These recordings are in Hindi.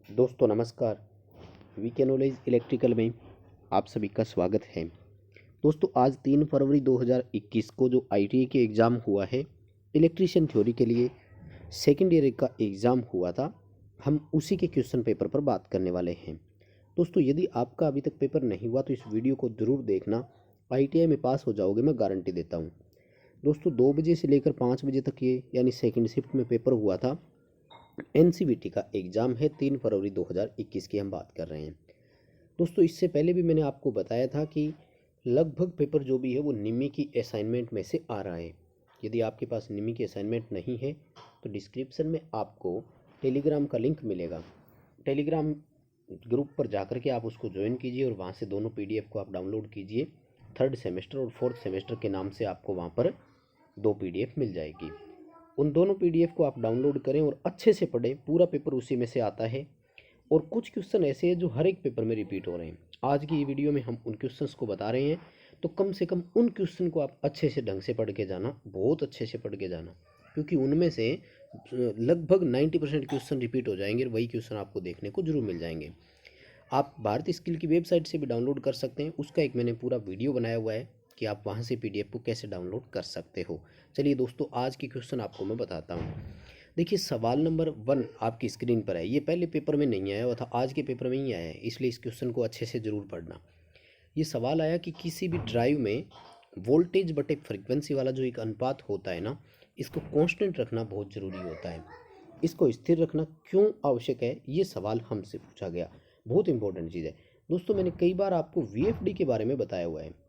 दोस्तों नमस्कार। वीके नॉलेज इलेक्ट्रिकल में आप सभी का स्वागत है। दोस्तों आज 3 फरवरी 2021 को जो आईटीआई के एग्ज़ाम हुआ है, इलेक्ट्रीशियन थ्योरी के लिए सेकेंड ईयर का एग्ज़ाम हुआ था, हम उसी के क्वेश्चन पेपर पर बात करने वाले हैं। दोस्तों यदि आपका अभी तक पेपर नहीं हुआ तो इस वीडियो को ज़रूर देखना, आईटीआई में पास हो जाओगे, मैं गारंटी देता हूँ। दोस्तों 2 बजे से लेकर 5 बजे तक ये यानी सेकेंड शिफ्ट में पेपर हुआ था। एनसीवीटी का एग्ज़ाम है, 3 फरवरी 2021 की हम बात कर रहे हैं। दोस्तों इससे पहले भी मैंने आपको बताया था कि लगभग पेपर जो भी है वो निमी की असाइनमेंट में से आ रहा है। यदि आपके पास निमी की असाइनमेंट नहीं है तो डिस्क्रिप्शन में आपको टेलीग्राम का लिंक मिलेगा। टेलीग्राम ग्रुप पर जाकर के आप उसको ज्वाइन कीजिए और वहाँ से दोनों पीडीएफ को आप डाउनलोड कीजिए। 3rd सेमेस्टर और 4th सेमेस्टर के नाम से आपको वहाँ पर 2 पीडीएफ मिल जाएगी। उन दोनों पीडीएफ को आप डाउनलोड करें और अच्छे से पढ़ें। पूरा पेपर उसी में से आता है और कुछ क्वेश्चन ऐसे हैं जो हर एक पेपर में रिपीट हो रहे हैं। आज की ये वीडियो में हम उन क्वेश्चंस को बता रहे हैं, तो कम से कम उन क्वेश्चन को आप अच्छे से ढंग से पढ़ के जाना, बहुत अच्छे से पढ़ के जाना, क्योंकि उनमें से लगभग 90% क्वेश्चन रिपीट हो जाएंगे और वही क्वेश्चन आपको देखने को जरूर मिल जाएंगे। आप भारतीय स्किल की वेबसाइट से भी डाउनलोड कर सकते हैं, उसका एक मैंने पूरा वीडियो बनाया हुआ है कि आप वहाँ से पीडीएफ को कैसे डाउनलोड कर सकते हो। चलिए दोस्तों आज के क्वेश्चन आपको मैं बताता हूँ। देखिए सवाल नंबर 1 आपकी स्क्रीन पर है। ये पहले पेपर में नहीं आया हुआ था, आज के पेपर में ही आया है, इसलिए इस क्वेश्चन को अच्छे से ज़रूर पढ़ना। ये सवाल आया कि किसी भी ड्राइव में वोल्टेज बटे फ्रिक्वेंसी वाला जो एक अनुपात होता है ना, इसको कांस्टेंट रखना बहुत ज़रूरी होता है। इसको स्थिर रखना क्यों आवश्यक है, ये सवाल हमसे पूछा गया। बहुत इंपॉर्टेंट चीज़ है दोस्तों। मैंने कई बार आपको वीएफडी के बारे में बताया हुआ है।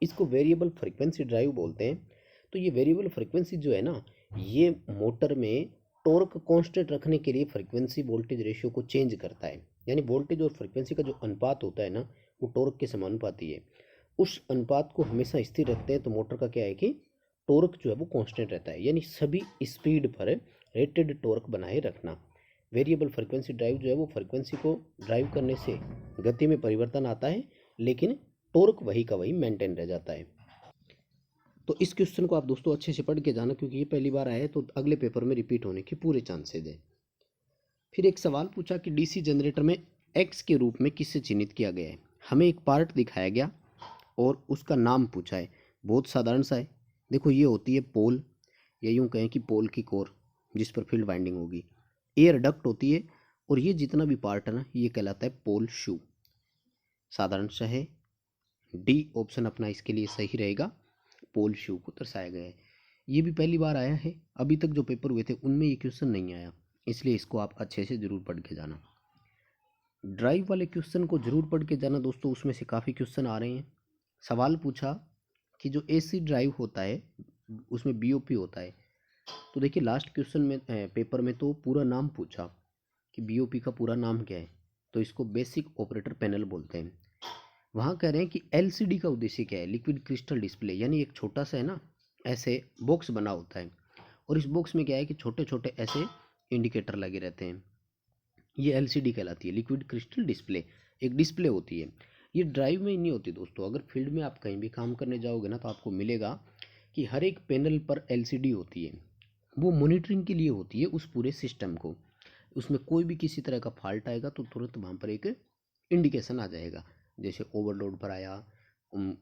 इसको वेरिएबल फ्रिक्वेंसी ड्राइव बोलते हैं। तो ये वेरिएबल फ्रिक्वेंसी जो है ना, ये मोटर में टॉर्क कांस्टेंट रखने के लिए फ्रिक्वेंसी वोल्टेज रेशियो को चेंज करता है। यानी वोल्टेज और फ्रिक्वेंसी का जो अनुपात होता है ना, वो टॉर्क के समानुपाती है। उस अनुपात को हमेशा स्थिर रखते हैं तो मोटर का क्या है कि टॉर्क जो है वो कांस्टेंट रहता है, यानी सभी स्पीड पर रेटेड टॉर्क बनाए रखना। वेरिएबल फ्रिक्वेंसी ड्राइव जो है वो फ्रिक्वेंसी को ड्राइव करने से गति में परिवर्तन आता है, लेकिन टॉर्क वही का वही मेंटेन रह जाता है। तो इस क्वेश्चन को आप दोस्तों अच्छे से पढ़ के जाना, क्योंकि ये पहली बार आया है तो अगले पेपर में रिपीट होने के पूरे चांसेज है। फिर एक सवाल पूछा कि डीसी जनरेटर में एक्स के रूप में किससे चिन्हित किया गया है। हमें एक पार्ट दिखाया गया और उसका नाम पूछा है। बहुत साधारण सा है। देखो ये होती है पोल, या यूँ कहें कि पोल की कोर जिस पर फील्ड वाइंडिंग होगी। एयर डक्ट होती है और ये जितना भी पार्ट है ना, ये कहलाता है पोल शू। साधारण सा है। डी ऑप्शन अपना इसके लिए सही रहेगा, पोल शू को दर्शाया गया है। ये भी पहली बार आया है, अभी तक जो पेपर हुए थे उनमें ये क्वेश्चन नहीं आया, इसलिए इसको आप अच्छे से ज़रूर पढ़ के जाना। ड्राइव वाले क्वेश्चन को जरूर पढ़ के जाना दोस्तों, उसमें से काफ़ी क्वेश्चन आ रहे हैं। सवाल पूछा कि जो एसी ड्राइव होता है उसमें बीओपी होता है। तो देखिए लास्ट क्वेश्चन में पेपर में तो पूरा नाम पूछा कि बीओपी का पूरा नाम क्या है, तो इसको बेसिक ऑपरेटर पैनल बोलते हैं। वहाँ कह रहे हैं कि एलसीडी का उद्देश्य क्या है, लिक्विड क्रिस्टल डिस्प्ले, यानी एक छोटा सा है ना ऐसे बॉक्स बना होता है और इस बॉक्स में क्या है कि छोटे छोटे ऐसे इंडिकेटर लगे रहते हैं। ये एलसीडी कहलाती है, लिक्विड क्रिस्टल डिस्प्ले, एक डिस्प्ले होती है। ये ड्राइव में ही नहीं होती दोस्तों। अगर फील्ड में आप कहीं भी काम करने जाओगे ना तो आपको मिलेगा कि हर एक पैनल पर एलसीडी होती है। वो मॉनिटरिंग के लिए होती है उस पूरे सिस्टम को। उसमें कोई भी किसी तरह का फॉल्ट आएगा तो तुरंत वहाँ पर एक इंडिकेशन आ जाएगा। जैसे ओवरलोड पर आया,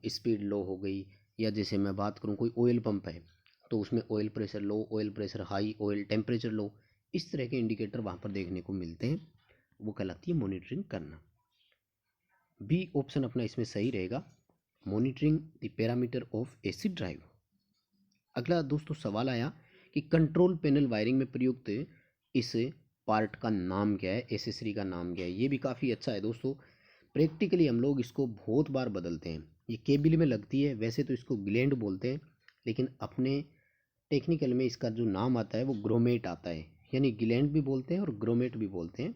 स्पीड लो हो गई, या जैसे मैं बात करूँ कोई ऑयल पंप है तो उसमें oil pressure low, oil pressure high, oil temperature low, इस तरह के इंडिकेटर वहाँ पर देखने को मिलते हैं। वो कहलाती है मॉनिटरिंग करना। बी ऑप्शन अपना इसमें सही रहेगा, monitoring the parameter of AC drive. अगला दोस्तों सवाल आया कि कंट्रोल पैनल वायरिंग में प्रयुक्त इस पार्ट का नाम क्या है, एसेसरी का नाम क्या है। ये भी काफ़ी अच्छा है दोस्तों। प्रैक्टिकली हम लोग इसको बहुत बार बदलते हैं। ये केबिल में लगती है, वैसे तो इसको ग्लैंड बोलते हैं, लेकिन अपने टेक्निकल में इसका जो नाम आता है वो ग्रोमेट आता है। यानी ग्लैंड भी बोलते हैं और ग्रोमेट भी बोलते हैं।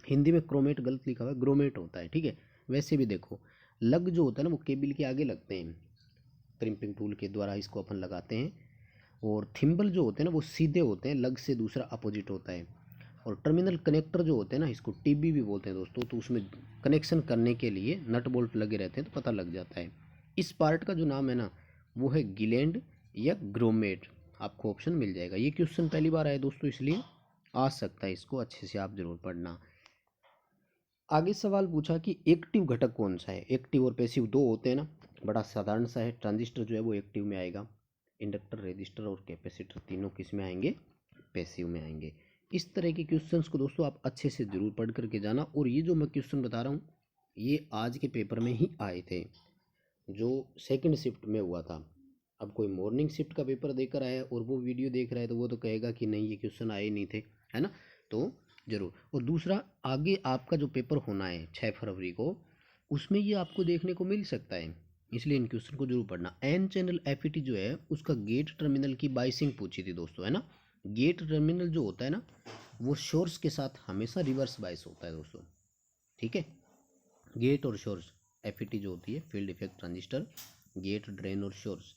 हिंदी में क्रोमेट गलत लिखा हुआ है, ग्रोमेट होता है, ठीक है। वैसे भी देखो लग जो होता है ना वो केबिल के आगे लगते हैं, क्रिम्पिंग टूल के द्वारा इसको अपन लगाते हैं। और थिम्बल जो होते हैं ना वो सीधे होते हैं, लग से दूसरा अपोजिट होता है। और टर्मिनल कनेक्टर जो होते हैं ना, इसको टीबी भी बोलते हैं दोस्तों। तो उसमें कनेक्शन करने के लिए नट बोल्ट लगे रहते हैं तो पता लग जाता है। इस पार्ट का जो नाम है ना वो है गिलैंड या ग्रोमेट, आपको ऑप्शन मिल जाएगा। ये क्वेश्चन पहली बार आया दोस्तों, इसलिए आ सकता है, इसको अच्छे से आप जरूर पढ़ना। आगे सवाल पूछा कि एक्टिव घटक कौन सा है। एक्टिव और पैसिव दो होते हैं ना, बड़ा साधारण सा है। ट्रांजिस्टर जो है वो एक्टिव में आएगा, इंडक्टर, रेजिस्टर और कैपेसिटर तीनों किस में आएंगे, पैसिव में आएंगे। इस तरह के क्वेश्चंस को दोस्तों आप अच्छे से जरूर पढ़ करके जाना। और ये जो मैं क्वेश्चन बता रहा हूँ ये आज के पेपर में ही आए थे, जो सेकंड शिफ्ट में हुआ था। अब कोई मॉर्निंग शिफ्ट का पेपर देकर आया और वो वीडियो देख रहा है तो वो तो कहेगा कि नहीं ये क्वेश्चन आए नहीं थे, है ना। तो जरूर। और दूसरा, आगे आपका जो पेपर होना है 6 फरवरी को, उसमें ये आपको देखने को मिल सकता है, इसलिए इन क्वेश्चन को जरूर पढ़ना। एन चैनल एफईटी जो है उसका गेट टर्मिनल की बाइसिंग पूछी थी दोस्तों, है ना। गेट टर्मिनल जो होता है ना वो सोर्स के साथ हमेशा रिवर्स बाइस होता है दोस्तों, ठीक है। गेट और सोर्स, एफईटी जो होती है field effect transistor, gate, drain और सोर्स,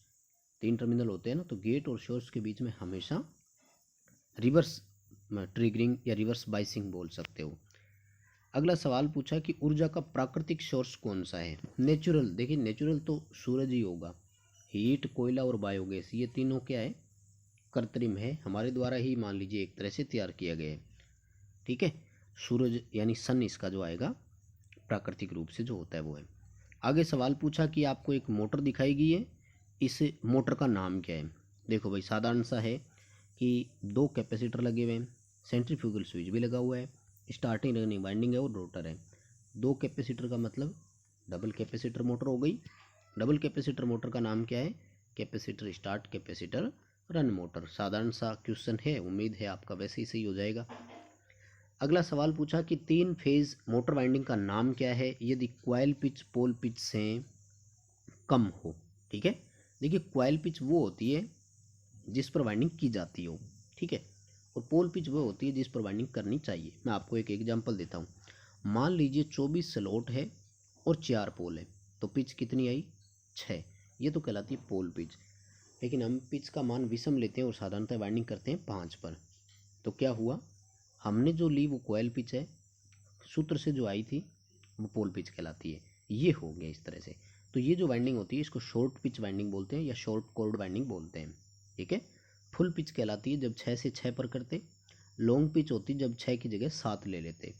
तीन टर्मिनल होते हैं ना, तो गेट और सोर्स के बीच में हमेशा रिवर्स ट्रिगरिंग या रिवर्स बाइसिंग बोल सकते हो। अगला सवाल पूछा कि ऊर्जा का प्राकृतिक सोर्स कौन सा है। नेचुरल, देखिए नेचुरल तो सूरज ही होगा। हीट, कोयला और बायोगैस ये तीनों क्या है, कृत्रिम है, हमारे द्वारा ही मान लीजिए एक तरह से तैयार किया गया है, ठीक है। सूरज यानी सन इसका जो आएगा प्राकृतिक रूप से जो होता है वो है। आगे सवाल पूछा कि आपको एक मोटर दिखाई गई है, इस मोटर का नाम क्या है। देखो भाई साधारण सा है कि दो कैपेसिटर लगे हुए हैं, सेंट्रीफ्यूगल स्विच भी लगा हुआ है, स्टार्टिंग रनिंग वाइंडिंग है और रोटर है। दो कैपेसिटर का मतलब डबल कैपेसिटर मोटर हो गई। डबल कैपेसिटर मोटर का नाम क्या है, capacitor start, capacitor run motor. साधारण सा क्वेश्चन है, उम्मीद है आपका वैसे ही सही हो जाएगा। अगला सवाल पूछा कि तीन फेज मोटर वाइंडिंग का नाम क्या है यदि क्वाइल पिच पोल पिच से कम हो, ठीक है। देखिए क्वाइल पिच वो होती है जिस पर वाइंडिंग की जाती हो, ठीक है, और पोल पिच वो होती है जिस पर वाइंडिंग करनी चाहिए। मैं आपको एक एग्जांपल देता हूँ। मान लीजिए 24 स्लॉट है और 4 पोल है, तो पिच कितनी आई, 6। ये तो कहलाती है पोल पिच। लेकिन हम पिच का मान विषम लेते हैं और साधारणतः वाइंडिंग करते हैं 5 पर, तो क्या हुआ, हमने जो ली वो क्वाइल पिच है, सूत्र से जो आई थी वो पोल पिच कहलाती है। ये हो गया इस तरह से। तो ये जो वाइंडिंग होती है इसको शॉर्ट पिच वाइंडिंग बोलते हैं या शॉर्ट कॉर्ड वाइंडिंग बोलते हैं, ठीक है। फुल पिच कहलाती है जब 6 से 6 पर करते। लॉन्ग पिच होती जब 6 की जगह 7 ले लेते।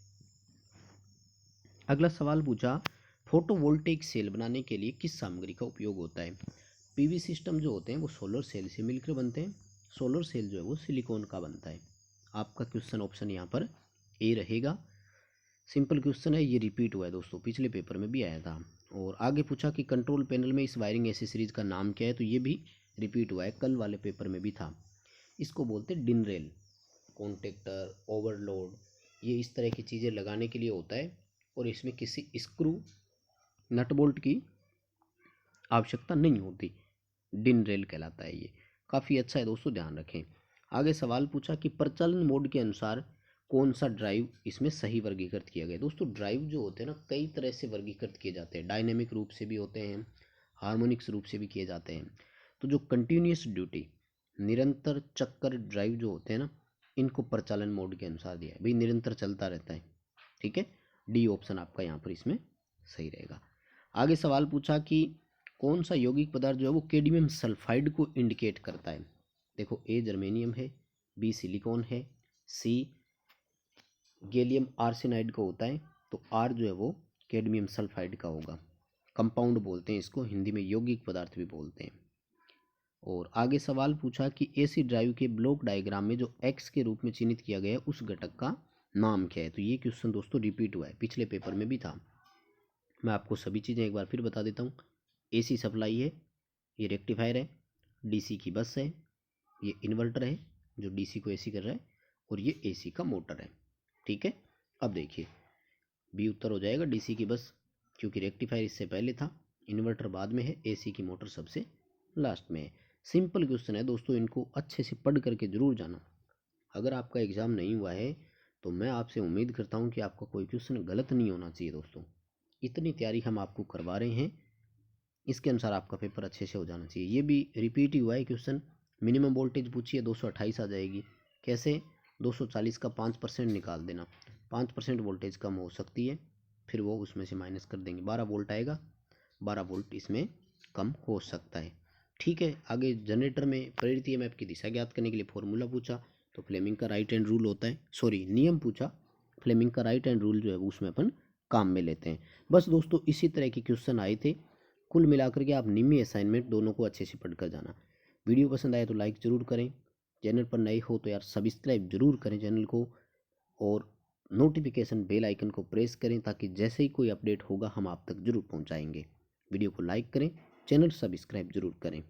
अगला सवाल पूछा फोटोवोल्टेइक सेल बनाने के लिए किस सामग्री का उपयोग होता है। पीवी सिस्टम जो होते हैं वो सोलर सेल से मिलकर बनते हैं। सोलर सेल जो है वो सिलिकॉन का बनता है। आपका क्वेश्चन ऑप्शन यहाँ पर ए रहेगा। सिंपल क्वेश्चन है, ये रिपीट हुआ है दोस्तों, पिछले पेपर में भी आया था। और आगे पूछा कि कंट्रोल पैनल में इस वायरिंग एसेसरीज का नाम क्या है, तो ये भी रिपीट हुआ है, कल वाले पेपर में भी था। इसको बोलते हैं डिन रेल। कॉन्टेक्टर, ओवरलोड, ये इस तरह की चीज़ें लगाने के लिए होता है और इसमें किसी स्क्रू नट बोल्ट की आवश्यकता नहीं होती। डिन रेल कहलाता है ये। काफ़ी अच्छा है दोस्तों, ध्यान रखें। आगे सवाल पूछा कि प्रचलन मोड के अनुसार कौन सा ड्राइव इसमें सही वर्गीकृत किया गया। दोस्तों ड्राइव जो होते हैं ना कई तरह से वर्गीकृत किए जाते हैं, डायनेमिक रूप से भी होते हैं, हार्मोनिक्स रूप से भी किए जाते हैं। तो जो कंटिन्यूस ड्यूटी, निरंतर चक्कर ड्राइव जो होते हैं ना, इनको प्रचालन मोड के अनुसार दिया है, भाई निरंतर चलता रहता है, ठीक है। डी ऑप्शन आपका यहाँ पर इसमें सही रहेगा। आगे सवाल पूछा कि कौन सा यौगिक पदार्थ जो है वो कैडमियम सल्फाइड को इंडिकेट करता है। देखो ए जर्मेनियम है, बी सिलिकॉन है, सी गैलियम आर्सेनाइड का होता है, तो आर जो है वो कैडमियम सल्फाइड का होगा। कंपाउंड बोलते हैं इसको, हिंदी में यौगिक पदार्थ भी बोलते हैं। और आगे सवाल पूछा कि एसी ड्राइव के ब्लॉक डायग्राम में जो एक्स के रूप में चिन्हित किया गया है उस घटक का नाम क्या है। तो ये क्वेश्चन दोस्तों रिपीट हुआ है, पिछले पेपर में भी था। मैं आपको सभी चीज़ें एक बार फिर बता देता हूँ। एसी सप्लाई है, ये रेक्टिफायर है, डीसी की बस है, ये इन्वर्टर है जो डीसी को एसी कर रहा है, और ये एसी का मोटर है, ठीक है। अब देखिए बी उत्तर हो जाएगा, डीसी की बस, क्योंकि रेक्टिफायर इससे पहले था, इन्वर्टर बाद में है, एसी की मोटर सबसे लास्ट में है। सिंपल क्वेश्चन है दोस्तों, इनको अच्छे से पढ़ करके जरूर जाना। अगर आपका एग्ज़ाम नहीं हुआ है तो मैं आपसे उम्मीद करता हूँ कि आपका कोई क्वेश्चन गलत नहीं होना चाहिए दोस्तों। इतनी तैयारी हम आपको करवा रहे हैं, इसके अनुसार आपका पेपर अच्छे से हो जाना चाहिए। ये भी रिपीट ही हुआ है क्वेश्चन। मिनिमम वोल्टेज पूछिए 228 आ जाएगी, कैसे, 240 का 5% निकाल देना, 5% वोल्टेज कम हो सकती है, फिर वो उसमें से माइनस कर देंगे, 12 वोल्ट आएगा, 12 वोल्ट इसमें कम हो सकता है, ठीक है। आगे जनरेटर में प्रेरित ईएमएफ की दिशा ज्ञात करने के लिए फॉर्मूला पूछा, तो फ्लेमिंग का राइट हैंड रूल होता है, सॉरी नियम पूछा, फ्लेमिंग का राइट हैंड रूल जो है उसमें अपन काम में लेते हैं। बस दोस्तों इसी तरह के क्वेश्चन आए थे। कुल मिलाकर के आप निम्न असाइनमेंट दोनों को अच्छे से पढ़कर जाना। वीडियो पसंद आए तो लाइक ज़रूर करें, चैनल पर नए हो तो यार सब्सक्राइब जरूर करें चैनल को, और नोटिफिकेशन बेल आइकन को प्रेस करें ताकि जैसे ही कोई अपडेट होगा हम आप तक जरूर पहुंचाएंगे। वीडियो को लाइक करें, चैनल सब्सक्राइब जरूर करें।